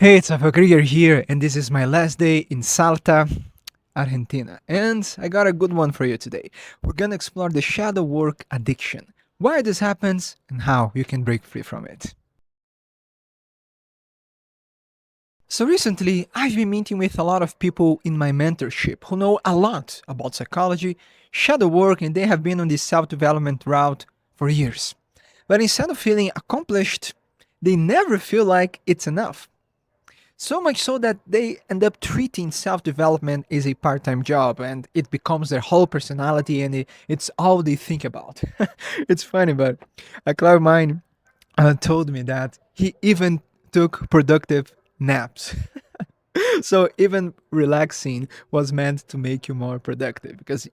Hey, it's Rafael Krieger here, and this is my last day in Salta, Argentina. And I got a good one for you today. We're gonna explore the shadow work addiction, why this happens, and how you can break free from it. So, recently, I've been meeting with a lot of people in my mentorship who know a lot about psychology, shadow work, and they have been on this self development route for years. But instead of feeling accomplished, they never feel like it's enough. So much so that they end up treating self development as a part time job and it becomes their whole personality and it's all they think about. It's funny, but a client of mine told me that he even took productive naps. So even relaxing was meant to make you more productive because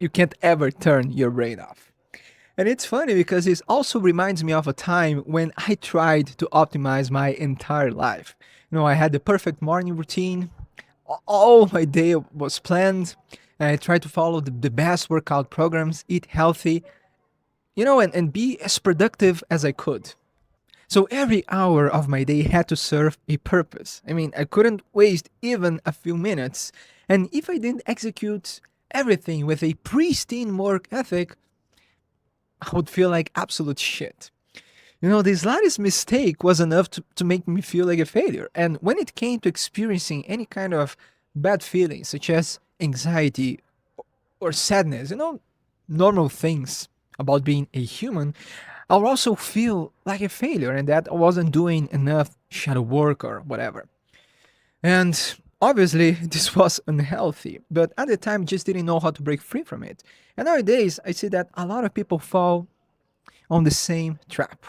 you can't ever turn your brain off. And it's funny because it also reminds me of a time when I tried to optimize my entire life. I had the perfect morning routine, all my day was planned, and I tried to follow the best workout programs, eat healthy, and be as productive as I could. So every hour of my day had to serve a purpose. I mean, I couldn't waste even a few minutes. And if I didn't execute everything with a pristine work ethic, I would feel like absolute shit. The slightest mistake was enough to make me feel like a failure. And when it came to experiencing any kind of bad feelings, such as anxiety or sadness, normal things about being a human, I would also feel like a failure and that I wasn't doing enough shadow work or whatever. And obviously, this was unhealthy, but at the time, just didn't know how to break free from it. And nowadays, I see that a lot of people fall on the same trap.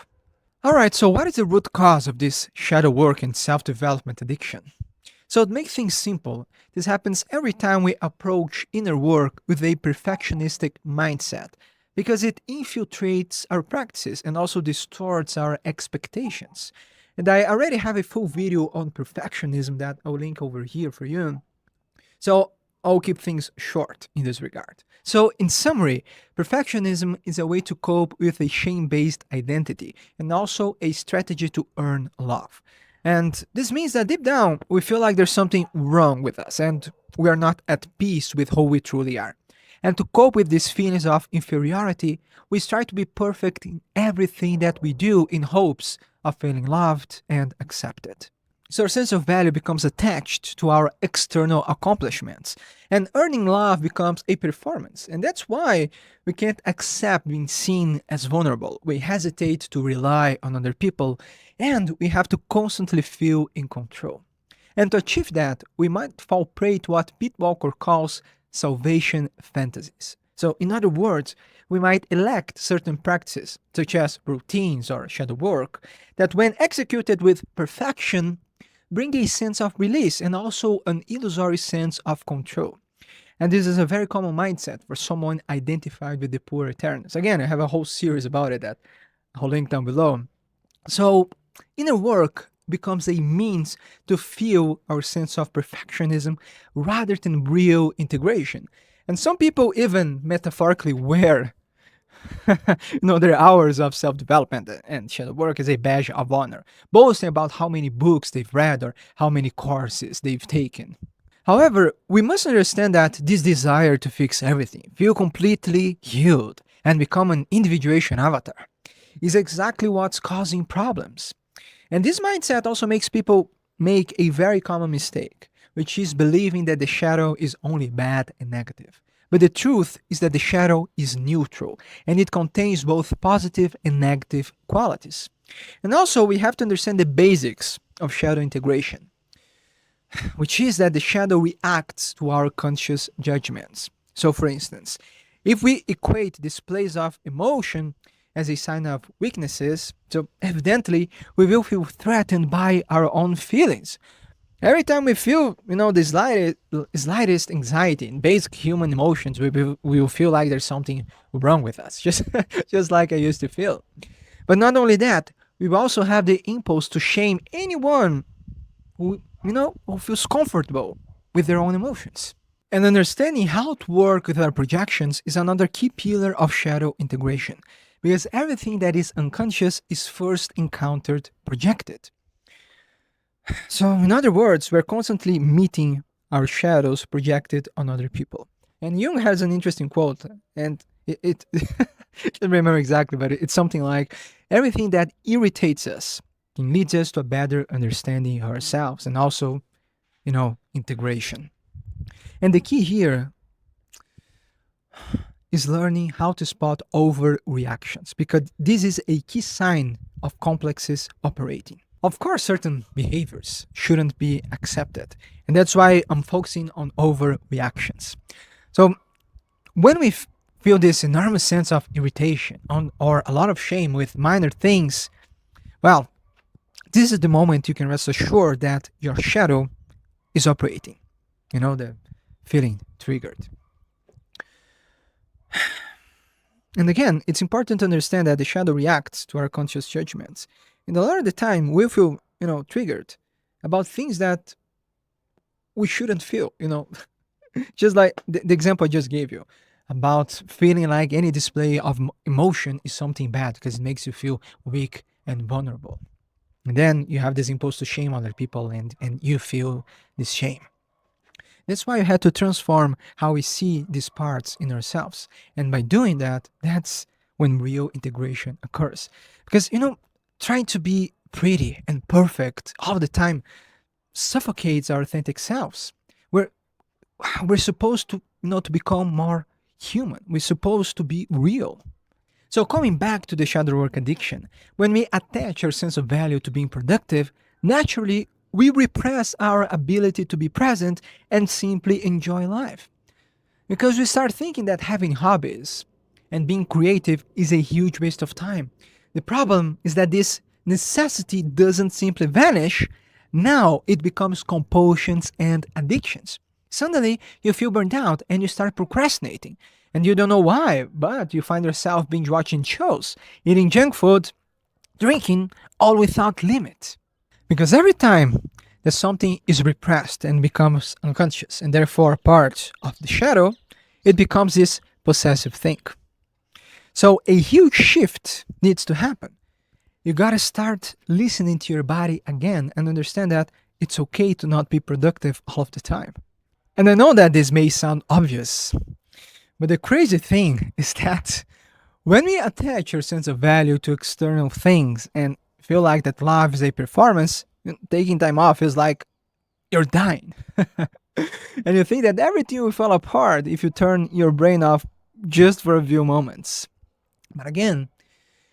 Alright, so what is the root cause of this shadow work and self development addiction? So, to make things simple, this happens every time we approach inner work with a perfectionistic mindset because it infiltrates our practices and also distorts our expectations. And I already have a full video on perfectionism that I'll link over here for you. So I'll keep things short in this regard. So, in summary, perfectionism is a way to cope with a shame based identity and also a strategy to earn love. And this means that deep down, we feel like there's something wrong with us and we are not at peace with who we truly are. And to cope with these feelings of inferiority, we strive to be perfect in everything that we do in hopes of feeling loved and accepted. So our sense of value becomes attached to our external accomplishments, and earning love becomes a performance. And that's why we can't accept being seen as vulnerable. We hesitate to rely on other people, and we have to constantly feel in control. And to achieve that, we might fall prey to what Pete Walker calls salvation fantasies. So, in other words, we might elect certain practices, such as routines or shadow work, that when executed with perfection, bring a sense of release and also an illusory sense of control. And this is a very common mindset for someone identified with the poor eternals. Again, I have a whole series about it that I'll link down below. So, inner work becomes a means to fuel our sense of perfectionism rather than real integration. And some people even metaphorically wear their hours of self-development and shadow work is a badge of honor, boasting about how many books they've read or how many courses they've taken. However, we must understand that this desire to fix everything, feel completely healed, and become an individuation avatar is exactly what's causing problems. And this mindset also makes people make a very common mistake, which is believing that the shadow is only bad and negative. But the truth is that the shadow is neutral and it contains both positive and negative qualities. And also, we have to understand the basics of shadow integration, which is that the shadow reacts to our conscious judgments. So, for instance, if we equate displays of emotion as a sign of weaknesses, so evidently we will feel threatened by our own feelings. Every time we feel, the slightest anxiety and basic human emotions, we will feel like there's something wrong with us, just, just like I used to feel. But not only that, we also have the impulse to shame anyone who feels comfortable with their own emotions. And understanding how to work with our projections is another key pillar of shadow integration, because everything that is unconscious is first encountered projected. So, in other words, we're constantly meeting our shadows projected on other people. And Jung has an interesting quote, and it I can't remember exactly, but it's something like everything that irritates us can lead us to a better understanding of ourselves and also, integration. And the key here is learning how to spot overreactions because this is a key sign of complexes operating. Of course, certain behaviors shouldn't be accepted, and that's why I'm focusing on overreactions. So, when we feel this enormous sense of irritation or a lot of shame with minor things, well, this is the moment you can rest assured that your shadow is operating. The feeling triggered. And again, it's important to understand that the shadow reacts to our conscious judgments. And a lot of the time, we feel, triggered about things that we shouldn't feel. Just like the example I just gave you about feeling like any display of emotion is something bad because it makes you feel weak and vulnerable. And then you have this impulse to shame other people and you feel this shame. That's why I had to transform how we see these parts in ourselves. And by doing that, that's when real integration occurs. Because, trying to be pretty and perfect all the time suffocates our authentic selves. We're, we're supposed to become more human. We're supposed to be real. So, coming back to the shadow work addiction, when we attach our sense of value to being productive, naturally we repress our ability to be present and simply enjoy life. Because we start thinking that having hobbies and being creative is a huge waste of time. The problem is that this necessity doesn't simply vanish, now it becomes compulsions and addictions. Suddenly, you feel burned out and you start procrastinating. And you don't know why, but you find yourself binge watching shows, eating junk food, drinking, all without limit. Because every time that something is repressed and becomes unconscious and therefore part of the shadow, it becomes this possessive thing. So a huge shift needs to happen. You gotta start listening to your body again and understand that it's okay to not be productive all of the time. And I know that this may sound obvious, but the crazy thing is that when we attach our sense of value to external things and feel like that life is a performance, taking time off is like you're dying. And you think that everything will fall apart if you turn your brain off just for a few moments. But again,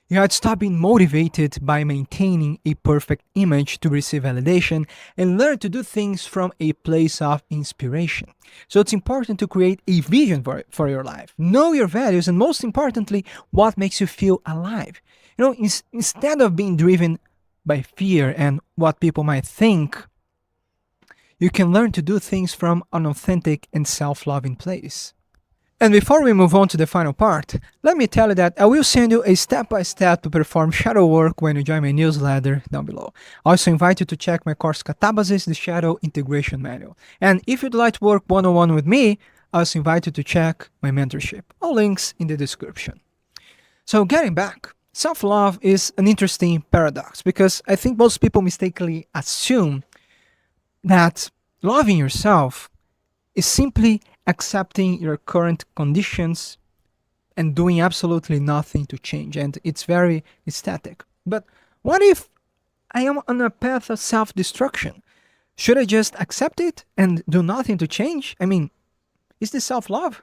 you have to stop being motivated by maintaining a perfect image to receive validation and learn to do things from a place of inspiration. So it's important to create a vision for your life. Know your values and most importantly, what makes you feel alive. Instead of being driven by fear and what people might think, you can learn to do things from an authentic and self-loving place. And before we move on to the final part, let me tell you that I will send you a step-by-step to perform shadow work when you join my newsletter down below. I also invite you to check my course Catabasis, the Shadow Integration Manual. And if you'd like to work one-on-one with me, I also invite you to check my mentorship. All links in the description. So getting back, self-love is an interesting paradox because I think most people mistakenly assume that loving yourself is simply accepting your current conditions and doing absolutely nothing to change. And it's very static. But what if I am on a path of self-destruction? Should I just accept it and do nothing to change? I mean, is this self-love?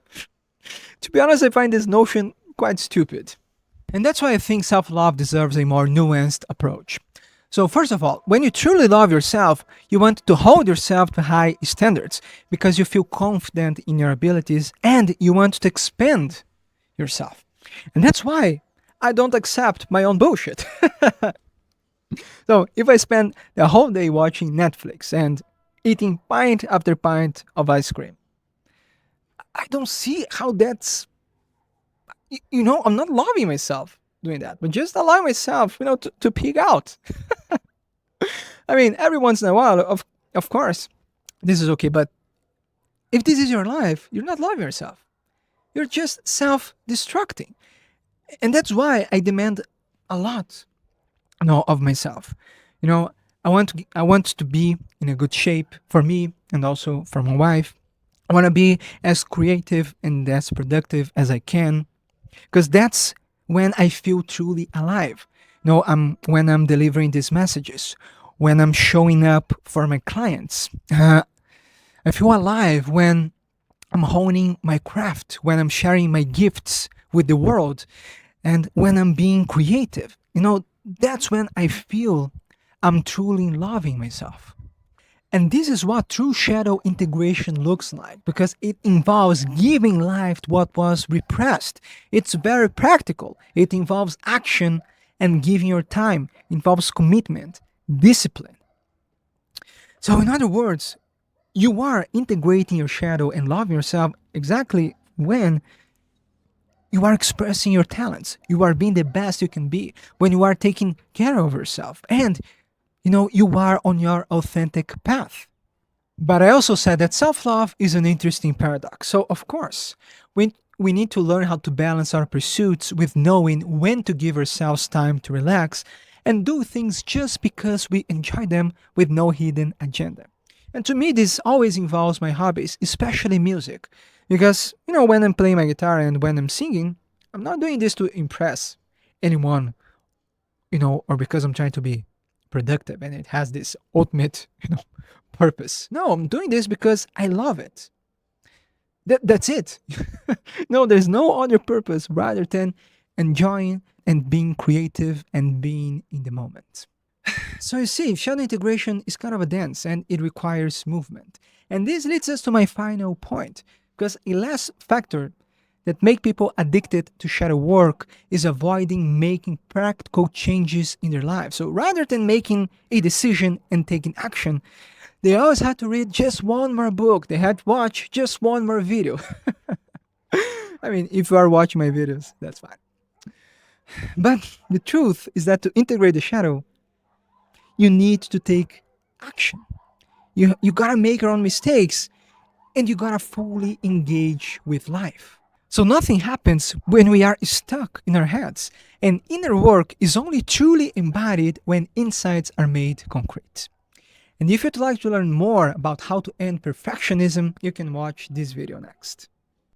To be honest, I find this notion quite stupid. And that's why I think self-love deserves a more nuanced approach. So first of all, when you truly love yourself, you want to hold yourself to high standards because you feel confident in your abilities and you want to expand yourself. And that's why I don't accept my own bullshit. So if I spend the whole day watching Netflix and eating pint after pint of ice cream, I don't see how that's, I'm not loving myself doing that, but just allow myself, to pig out. I mean, every once in a while, of course, this is okay. But if this is your life, you're not loving yourself. You're just self-destructing. And that's why I demand a lot, of myself. I want to be in a good shape for me and also for my wife. I want to be as creative and as productive as I can, because that's when I feel truly alive. I'm when I'm delivering these messages, when I'm showing up for my clients. I feel alive when I'm honing my craft, when I'm sharing my gifts with the world, and when I'm being creative. That's when I feel I'm truly loving myself. And this is what true shadow integration looks like, because it involves giving life to what was repressed. It's very practical. It involves action and giving your time, it involves commitment, discipline. So, in other words, you are integrating your shadow and loving yourself exactly when you are expressing your talents. You are being the best you can be, when you are taking care of yourself, and you are on your authentic path. But I also said that self love is an interesting paradox. So, of course, we need to learn how to balance our pursuits with knowing when to give ourselves time to relax and do things just because we enjoy them with no hidden agenda. And to me, this always involves my hobbies, especially music. Because, when I'm playing my guitar and when I'm singing, I'm not doing this to impress anyone, or because I'm trying to be productive and it has this ultimate, purpose. No, I'm doing this because I love it. That's it. No, there's no other purpose rather than enjoying and being creative and being in the moment. So you see, shadow integration is kind of a dance and it requires movement. And this leads us to my final point, because a last factor that make people addicted to shadow work is avoiding making practical changes in their lives. So rather than making a decision and taking action, they always had to read just one more book. They had to watch just one more video. I mean, if you are watching my videos, that's fine. But the truth is that to integrate the shadow, you need to take action. You gotta make your own mistakes and you gotta fully engage with life. So nothing happens when we are stuck in our heads, and inner work is only truly embodied when insights are made concrete. And if you'd like to learn more about how to end perfectionism, you can watch this video next.